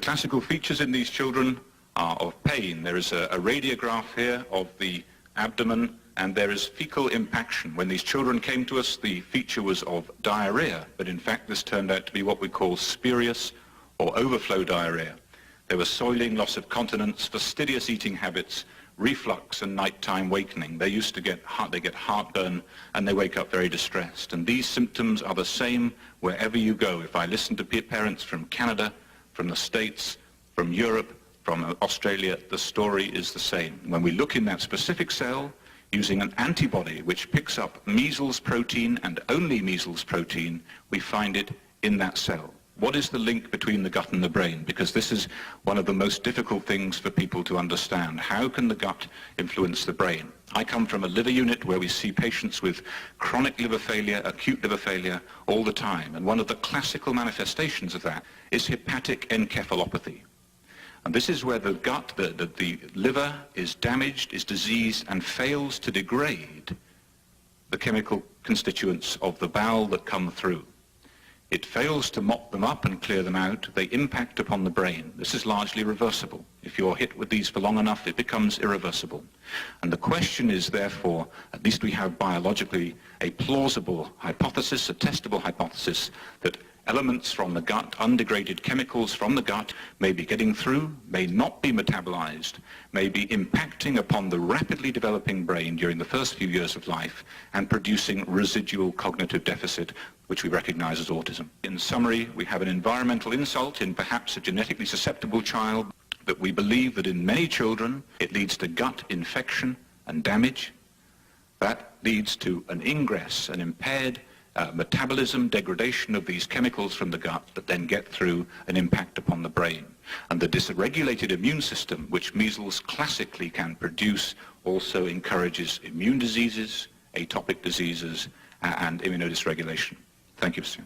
classical features in these children are of pain. There is a radiograph here of the abdomen, and there is fecal impaction. When these children came to us, the feature was of diarrhea, but in fact this turned out to be what we call spurious or overflow diarrhea. There was soiling, loss of continence, fastidious eating habits, reflux and nighttime wakening. They get heartburn, and they wake up very distressed. And these symptoms are the same wherever you go. If I listen to parents from Canada, from the States, from Europe, from Australia, the story is the same. When we look in that specific cell, using an antibody which picks up measles protein and only measles protein, we find it in that cell. What is the link between the gut and the brain? Because this is one of the most difficult things for people to understand. How can the gut influence the brain? I come from a liver unit where we see patients with chronic liver failure, acute liver failure all the time. And one of the classical manifestations of that is hepatic encephalopathy. And this is where the gut, the liver is damaged, is diseased, and fails to degrade the chemical constituents of the bowel that come through. It fails to mop them up and clear them out. They impact upon the brain. This is largely reversible. If you're hit with these for long enough, it becomes irreversible. And the question is, therefore, at least we have biologically a plausible hypothesis, a testable hypothesis, that elements from the gut, undegraded chemicals from the gut, may be getting through, may not be metabolized, may be impacting upon the rapidly developing brain during the first few years of life and producing residual cognitive deficit, which we recognize as autism. In summary, we have an environmental insult in perhaps a genetically susceptible child, but we believe that in many children it leads to gut infection and damage. That leads to an ingress, an impaired metabolism, degradation of these chemicals from the gut that then get through an impact upon the brain. And the dysregulated immune system, which measles classically can produce, also encourages immune diseases, atopic diseases, and immunodysregulation. Thank you, Mr.